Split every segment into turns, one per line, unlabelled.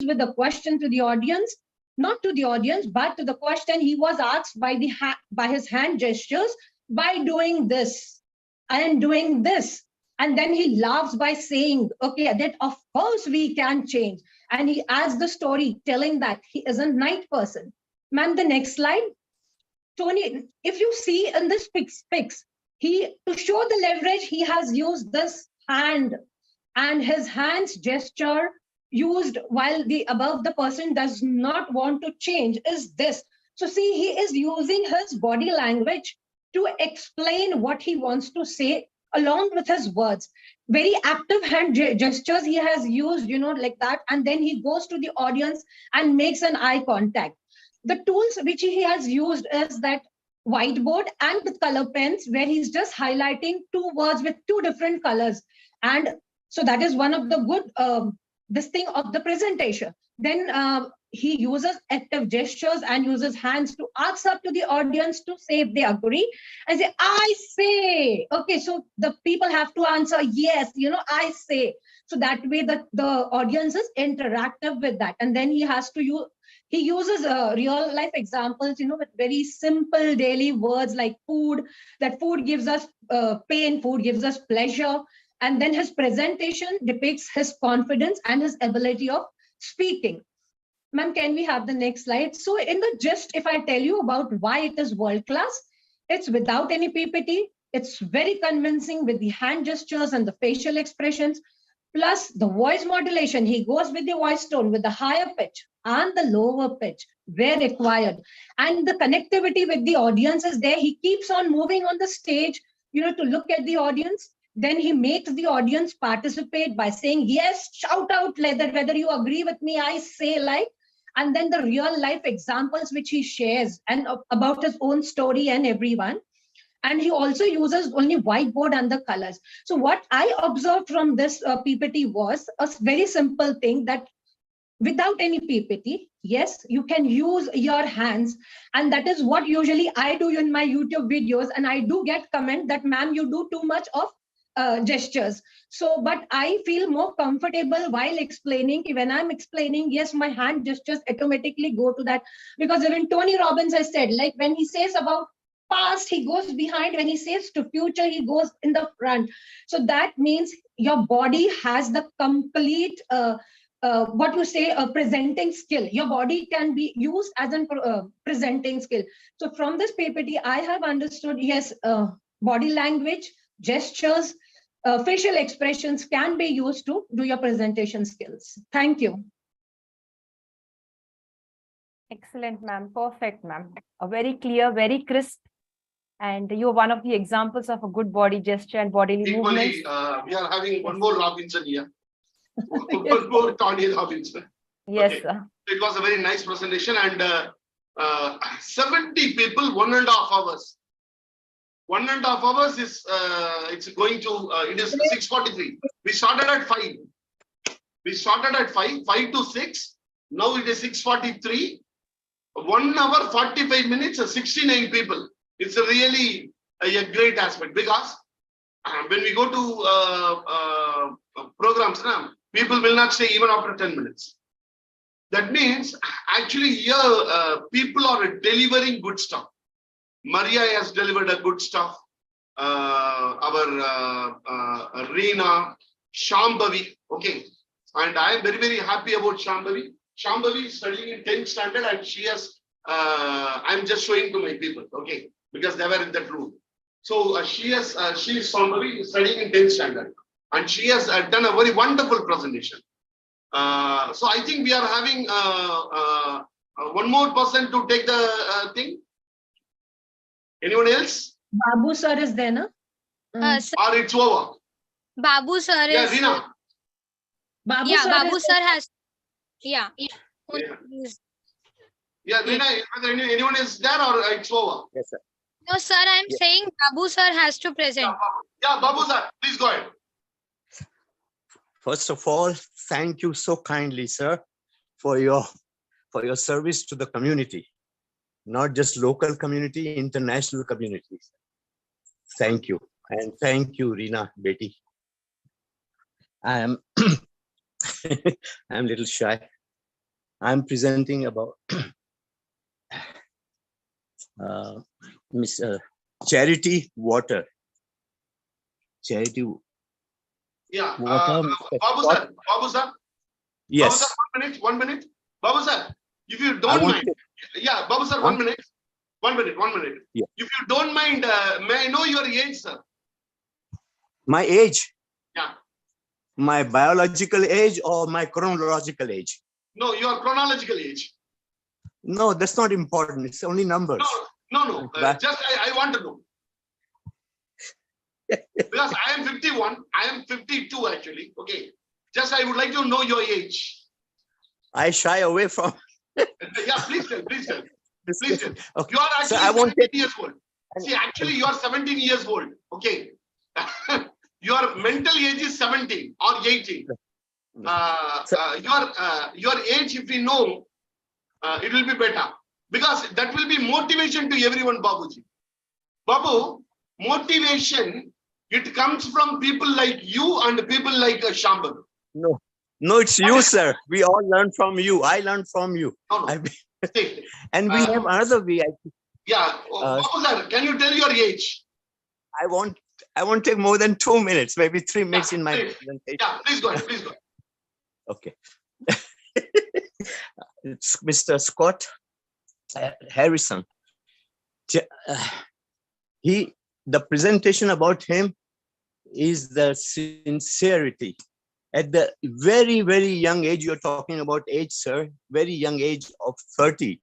with a question to the audience, not to the audience, but to the question he was asked by his hand gestures, by doing this and doing this. And then he laughs by saying, okay, that of course we can change. And he adds the story telling that he is a night person. Ma'am, the next slide. Tony, if you see in this pics, to show the leverage, he has used this hand, and his hands gesture used while the above the person does not want to change is this. So see, he is using his body language to explain what he wants to say along with his words. Very active hand gestures he has used, like that. And then he goes to the audience and makes an eye contact. The tools which he has used is that whiteboard and the color pens, where he's just highlighting two words with two different colors. And so that is one of the good this thing of the presentation. Then he uses active gestures and uses hands to ask up to the audience to say if they agree, and say, I say. Okay, so the people have to answer yes, I say. So that way the audience is interactive with that. And then he uses real life examples, with very simple daily words like food, that food gives us pain, food gives us pleasure. And then his presentation depicts his confidence and his ability of speaking. Ma'am, can we have the next slide? So in the gist, if I tell you about why it is world class, it's without any PPT. It's very convincing with the hand gestures and the facial expressions, plus the voice modulation. He goes with the voice tone, with the higher pitch and the lower pitch where required. And the connectivity with the audience is there. He keeps on moving on the stage, to look at the audience. Then he makes the audience participate by saying, yes, shout out whether you agree with me, I say like. And then the real life examples which he shares and about his own story and everyone. And he also uses only whiteboard and the colors. So what I observed from this PPT was a very simple thing, that without any PPT, yes, you can use your hands. And that is what usually I do in my YouTube videos. And I do get comment that, ma'am, you do too much of gestures. So, but I feel more comfortable while explaining. When I'm explaining, yes, my hand gestures automatically go to that. Because even Tony Robbins has said, like when he says about past, he goes behind. When he says to future, he goes in the front. So that means your body has the complete what you say, a presenting skill. Your body can be used as a presenting skill. So from this PPT, I have understood, yes, body language, gestures, facial expressions can be used to do your presentation skills. Thank you.
Excellent, ma'am. Perfect, ma'am. Very clear, very crisp. And you're one of the examples of a good body gesture and bodily movements.
We are having one more Robinson here. One more Tony Robinson.
Yes,
okay.
Sir.
It was a very nice presentation, and 70 people, 1.5 hours. 1.5 hours is it's going to it is 6:43. We started at 5. We started at 5 to 6. Now it is 6:43. 1 hour 45 minutes, 69 people. It's a really a great aspect, because when we go to programs, people will not stay even after 10 minutes. That means actually here people are delivering good stuff. Maria has delivered a good stuff. Our Reena, Shambhavi, okay. And I am very, very happy about Shambhavi. Shambhavi is studying in 10th standard, and she has, I'm just showing to my people, okay, because they were in that room. So she is Shambhavi studying in 10th standard, and she has done a very wonderful presentation. So I think we are having one more person to take the thing. Anyone else?
Babu sir is there, no?
Sir,
Or it's over?
Babu sir
Yeah,
is.
Reena.
Babu sir has. Yeah.
Yeah, Reena, whether anyone is there or it's over?
Yes, sir.
No, sir, I'm saying Babu sir has to present.
Yeah, Babu sir, please go ahead.
First of all, thank you so kindly, sir, for your service to the community, not just local community, international community. Thank you. And thank you, Reena Beti. I am I'm a little shy. I'm presenting about Miss Charity Water. Charity
Yeah.
Water.
Babu sir. Babu sir.
Yes.
Babu sir, 1 minute. 1 minute. Babu sir, if you
I
don't
want
mind.
to-
Yeah, Babu sir,
Huh?
1 minute. 1 minute. 1 minute.
Yeah.
If you don't mind, may I know your age, sir?
My age,
Yeah.
my biological age or my chronological age?
No, your chronological age.
No, that's not important. It's only numbers.
No.
But-
Just I want to know. Because I am 51. I am 52 actually. Okay. Just I would like to know your age.
I shy away from
Yeah, please tell. Please tell.
this.
Please tell.
Okay.
You are
So
actually
I won't
17 years old. See, actually, you are 17 years old. Okay. Your mental age is 17 or 18. Your age, if we know, it will be better. Because that will be motivation to everyone, Babuji. Babu, motivation, it comes from people like you and people like Shambhav.
No, it's you, sir. We all learn from you. I learned from you.
No.
I-
See,
And we have another way.
yeah. Babu sir, can you tell your age?
I won't take more than 2 minutes, maybe 3 minutes in my
please.
presentation.
Yeah, please go ahead. Please go ahead.
Okay. It's Mr. Scott Harrison. The presentation about him is the sincerity. At the very, very young age, you're talking about age, sir, very young age of 30.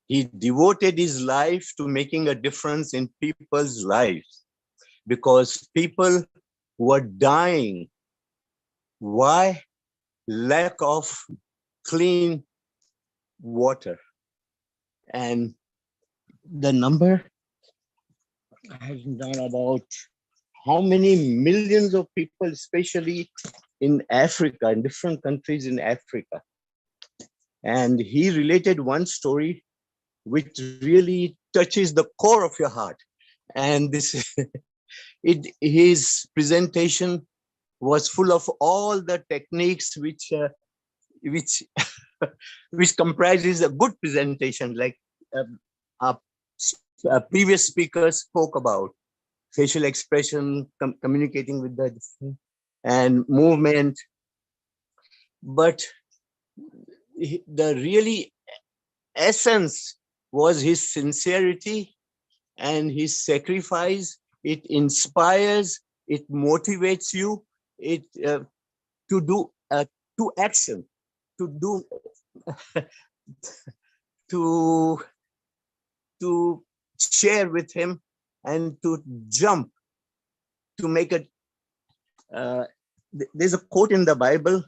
He devoted his life to making a difference in people's lives because people were dying. Why? Lack of clean water. And the number has done about how many millions of people, especially in Africa, in different countries in Africa. And he related one story which really touches the core of your heart. And his presentation was full of all the techniques which comprises a good presentation, like previous speakers spoke about facial expression, communicating with the different, and movement. But the really essence was his sincerity and his sacrifice. It inspires, it motivates you, to do to action, to do to share with him and to jump, to make it. There's a quote in the Bible,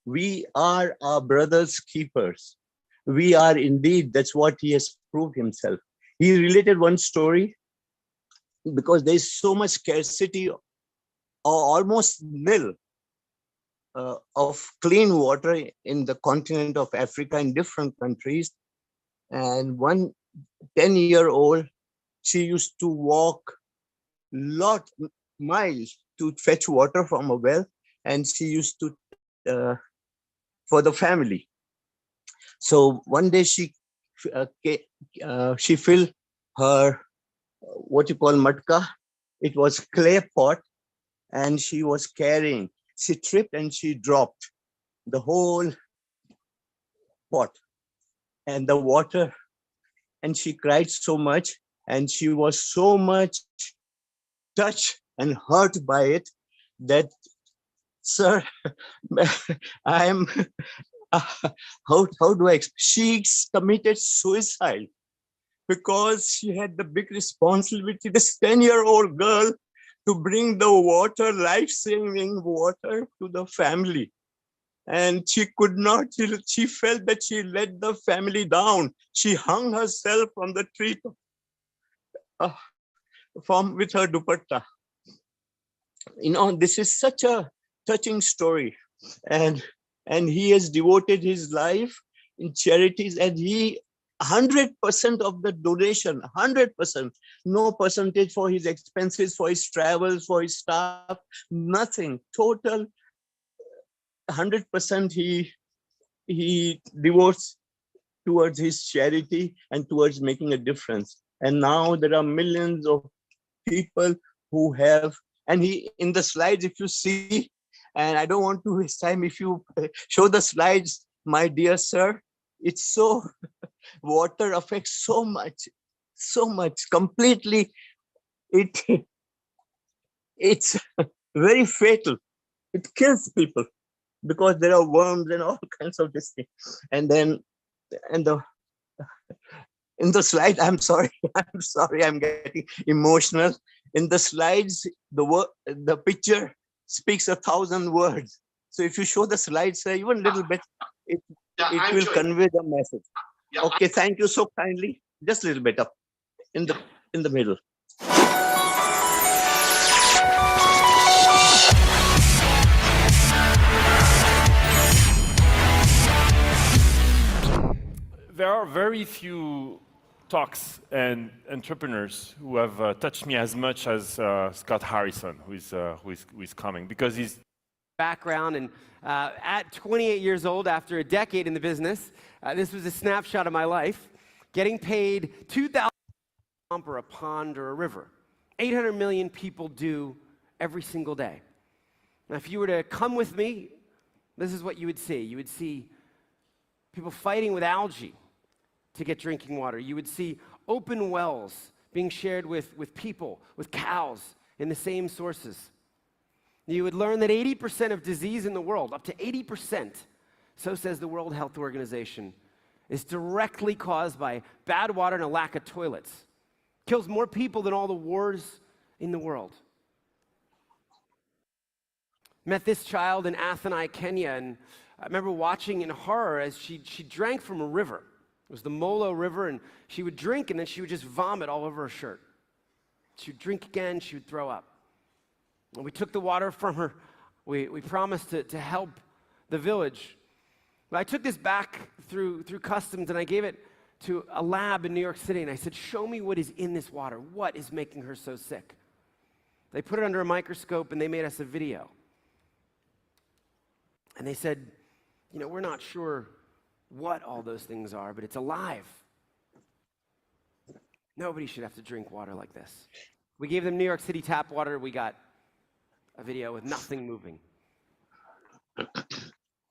"We are our brother's keepers." We are indeed, that's what he has proved himself. He related one story because there's so much scarcity or almost nil of clean water in the continent of Africa in different countries. And one 10-year-old, she used to walk miles to fetch water from a well, and she used to for the family. So one day she filled her what you call matka. It was clay pot, and she was carrying. She tripped and she dropped the whole pot and the water, and she cried so much, and she was so much touched and hurt by it that, sir, I am, how do I, she committed suicide because she had the big responsibility, this 10-year-old girl, to bring the water, life-saving water to the family. And she could not, she felt that she let the family down. She hung herself from the tree with her dupatta. You know, this is such a touching story. And he has devoted his life in charities, and he 100% of the donation, 100%, no percentage for his expenses, for his travels, for his staff, nothing, total 100% he he devotes towards his charity and towards making a difference. And now there are millions of people who have, and he, in the slides, if you see, and I don't want to waste time, if you show the slides, my dear sir, it's so, water affects so much, completely. It's very fatal. It kills people because there are worms and all kinds of this thing. And then, in the slide, I'm sorry, I'm getting emotional. In the slides, the picture speaks 1,000 words. So if you show the slides, even a little bit, it will convey the message.
Yeah,
Okay, thank you so kindly. Just a little bit up in the middle.
There are very few talks and entrepreneurs who have touched me as much as Scott Harrison, who is coming, because he's
background. And at 28 years old, after a decade in the business, this was a snapshot of my life, getting paid $2,000 for a pond or a river. 800 million people do every single day. Now, if you were to come with me, this is what you would see. You would see people fighting with algae to get drinking water. You would see open wells being shared with people, with cows in the same sources. You would learn that 80% of disease in the world, up to 80%, so says the World Health Organization, is directly caused by bad water and a lack of toilets. Kills more people than all the wars in the world. Met this child in Athens, Kenya, and I remember watching in horror as she drank from a river. It was the Molo River, and she would drink, and then she would just vomit all over her shirt. She would drink again, she would throw up. And we took the water from her. We promised to help the village. But I took this back through customs, and I gave it to a lab in New York City, and I said, show me what is in this water. What is making her so sick? They put it under a microscope, and they made us a video. And they said, you know, we're not sure what all those things are, but it's alive. Nobody should have to drink water like this. We gave them New York City tap water. We got a video with nothing moving.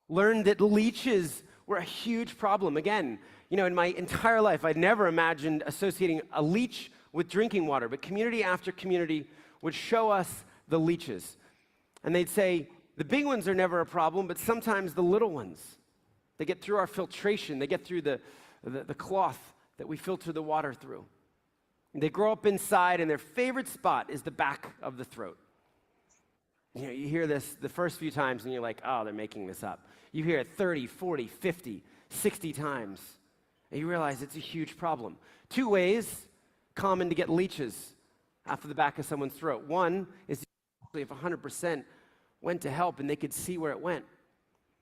Learned that leeches were a huge problem. Again, you know, in my entire life, I'd never imagined associating a leech with drinking water, but community after community would show us the leeches. And they'd say, the big ones are never a problem, but sometimes the little ones, they get through our filtration, they get through the cloth that we filter the water through. And they grow up inside, and their favorite spot is the back of the throat. You know, you hear this the first few times, and you're like, oh, they're making this up. You hear it 30, 40, 50, 60 times, and you realize it's a huge problem. 2 ways common to get leeches after the back of someone's throat. One is if 100% went to help and they could see where it went.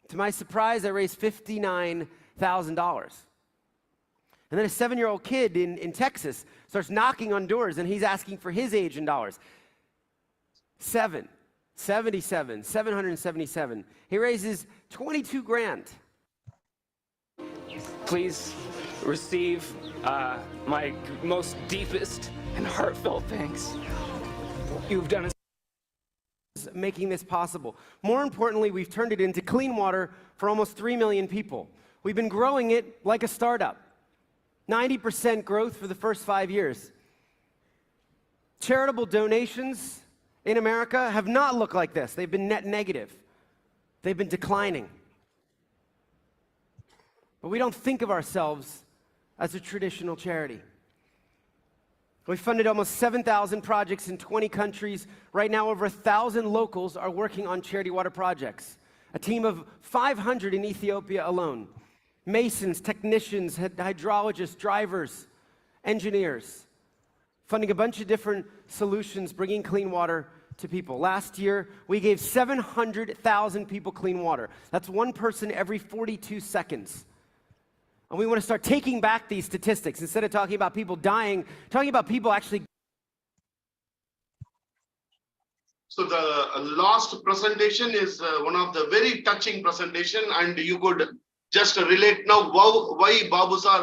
To my surprise, I raised $59,000. And then a 7-year-old kid in Texas starts knocking on doors, and he's asking for his age in dollars. 777. He raises 22 grand.
Please receive my most deepest and heartfelt thanks. You've done
making this possible. More importantly, we've turned it into clean water for almost 3 million people. We've been growing it like a startup. 90% growth for the first 5 years. Charitable donations in America have not looked like this. They've been net negative. They've been declining. But we don't think of ourselves as a traditional charity. We funded almost 7,000 projects in 20 countries. Right now, over 1,000 locals are working on charity water projects. A team of 500 in Ethiopia alone. Masons, technicians, hydrologists, drivers, engineers. Funding a bunch of different solutions, bringing clean water to people. Last year, we gave 700,000 people clean water. That's one person every 42 seconds. And we want to start taking back these statistics. Instead of talking about people dying, talking about people actually.
So the last presentation is one of the very touching presentation, and you could just relate now why Babu sir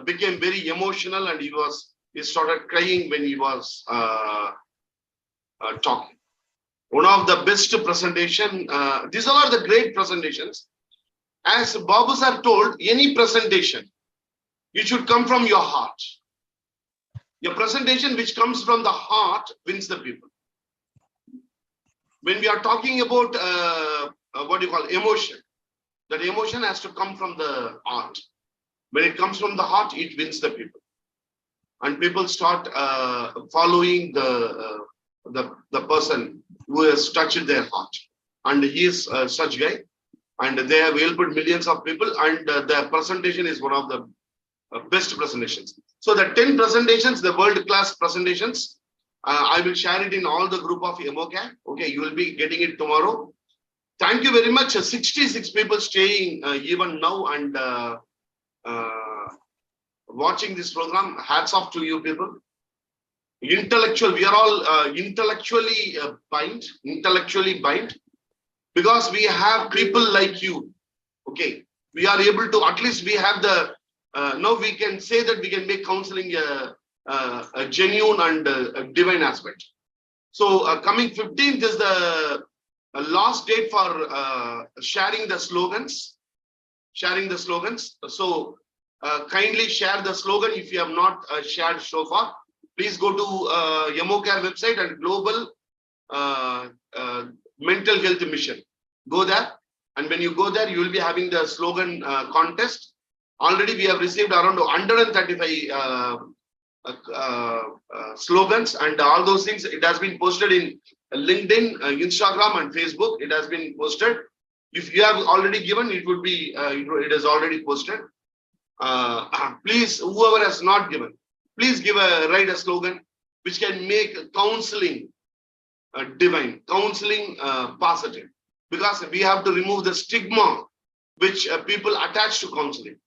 became very emotional and he started crying when he was talking. One of the best presentation. These all are the great presentations. As Babu sir told, any presentation, it should come from your heart. Your presentation which comes from the heart wins the people. When we are talking about what you call emotion, that emotion has to come from the heart. When it comes from the heart, it wins the people. And people start following the person who has touched their heart. And he is such guy. And they have helped millions of people. And their presentation is one of the best presentations. So the 10 presentations, the world-class presentations, I will share it in all the group of EMOCAT. Okay, you will be getting it tomorrow. Thank you very much. 66 people staying even now and watching this program. Hats off to you people. Intellectual, we are all intellectually bind, because we have people like you. Okay, we are able to, at least we have the, now we can say that we can make counseling a genuine and a divine aspect. So coming 15th is the last date for sharing the slogans. So kindly share the slogan if you have not shared so far. Please go to EMOCAT website and Global Mental Health Mission. Go there, and when you go there, you will be having the slogan contest. Already we have received around 135 slogans and all those things. It has been posted in LinkedIn, Instagram, and Facebook. It has been posted. If you have already given, it would be it is already posted. Please, whoever has not given, please write a slogan which can make counseling divine, counseling positive, because we have to remove the stigma which people attach to counseling.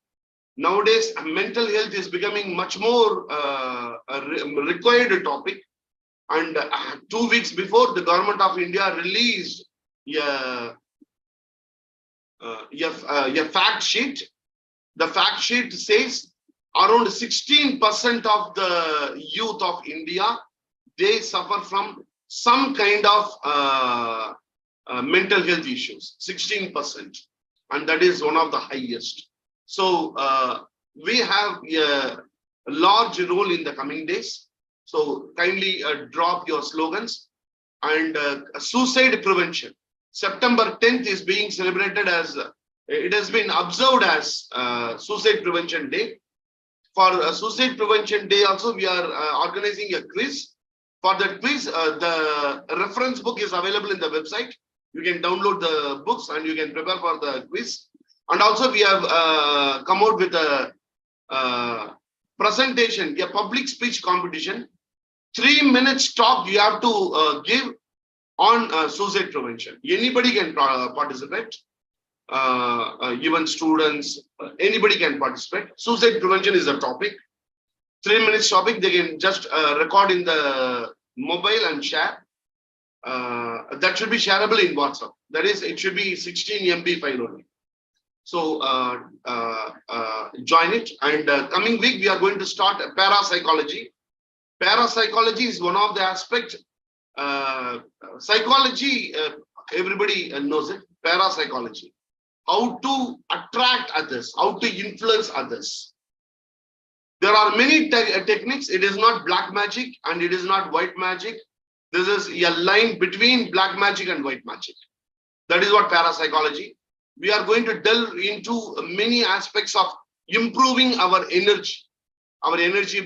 Nowadays, mental health is becoming much more required topic. And 2 weeks before, the government of India released a fact sheet. The fact sheet says around 16% of the youth of India, they suffer from some kind of mental health issues, 16. And that is one of the highest. So we have a large role in the coming days. So kindly drop your slogans. And suicide prevention. September 10th is being celebrated as, it has been observed as Suicide Prevention Day. For Suicide Prevention Day also, we are organizing a quiz. For that quiz, the reference book is available in the website. You can download the books and you can prepare for the quiz. And also we have come out with a presentation, a public speech competition. 3 minutes talk you have to give on suicide prevention. Anybody can participate, even students, anybody can participate. Suicide prevention is a topic. 3 minutes topic, they can just record in the mobile and share. That should be shareable in WhatsApp. That is, it should be 16 MB file only. So join it. And coming week, we are going to start parapsychology. Parapsychology is one of the aspects. Psychology, everybody knows it. Parapsychology. How to attract others, how to influence others. There are many techniques. It is not black magic and it is not white magic. This is a line between black magic and white magic. That is what parapsychology. We are going to delve into many aspects of improving our energy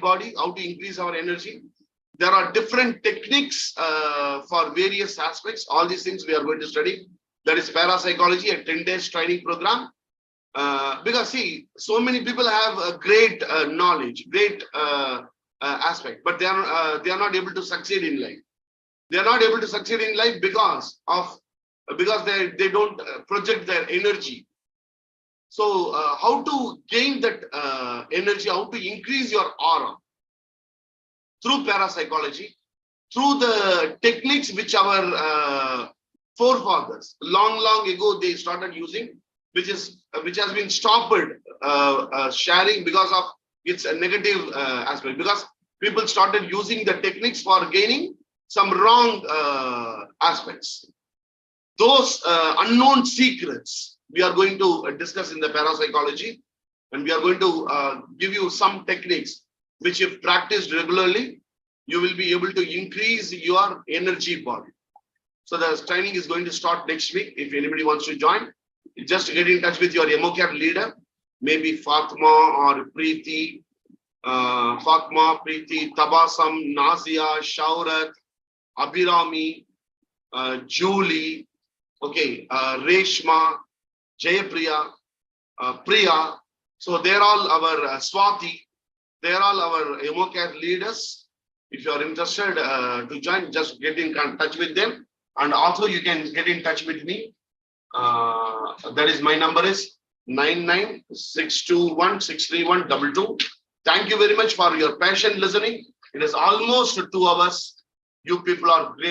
body, how to increase our energy. There are different techniques for various aspects. All these things we are going to study. That is parapsychology, a 10 days training program. Because see, so many people have a great knowledge, great aspect, but they are not able to succeed in life. They are not able to succeed in life because they don't project their energy. So how to gain that energy, how to increase your aura through parapsychology, through the techniques which our forefathers long ago they started using, which is which has been stopped sharing because of its a negative aspect, because people started using the techniques for gaining some wrong aspects. Those unknown secrets we are going to discuss in the parapsychology, and we are going to give you some techniques which, if practiced regularly, you will be able to increase your energy body. So the training is going to start next week. If anybody wants to join, just get in touch with your EmoCare leader, maybe Fatma or Preeti, Fatma, Preeti, Tabasam, Nazia, Shaurat, Abhirami, Julie, okay, Reshma, Jayapriya, Priya. So they're all our Swati, they're all our EmoCare leaders. If you are interested to join, just get in touch with them. And also you can get in touch with me. That is, my number is 9962163122. Thank you very much for your patient listening. It is almost 2 hours. You people are great.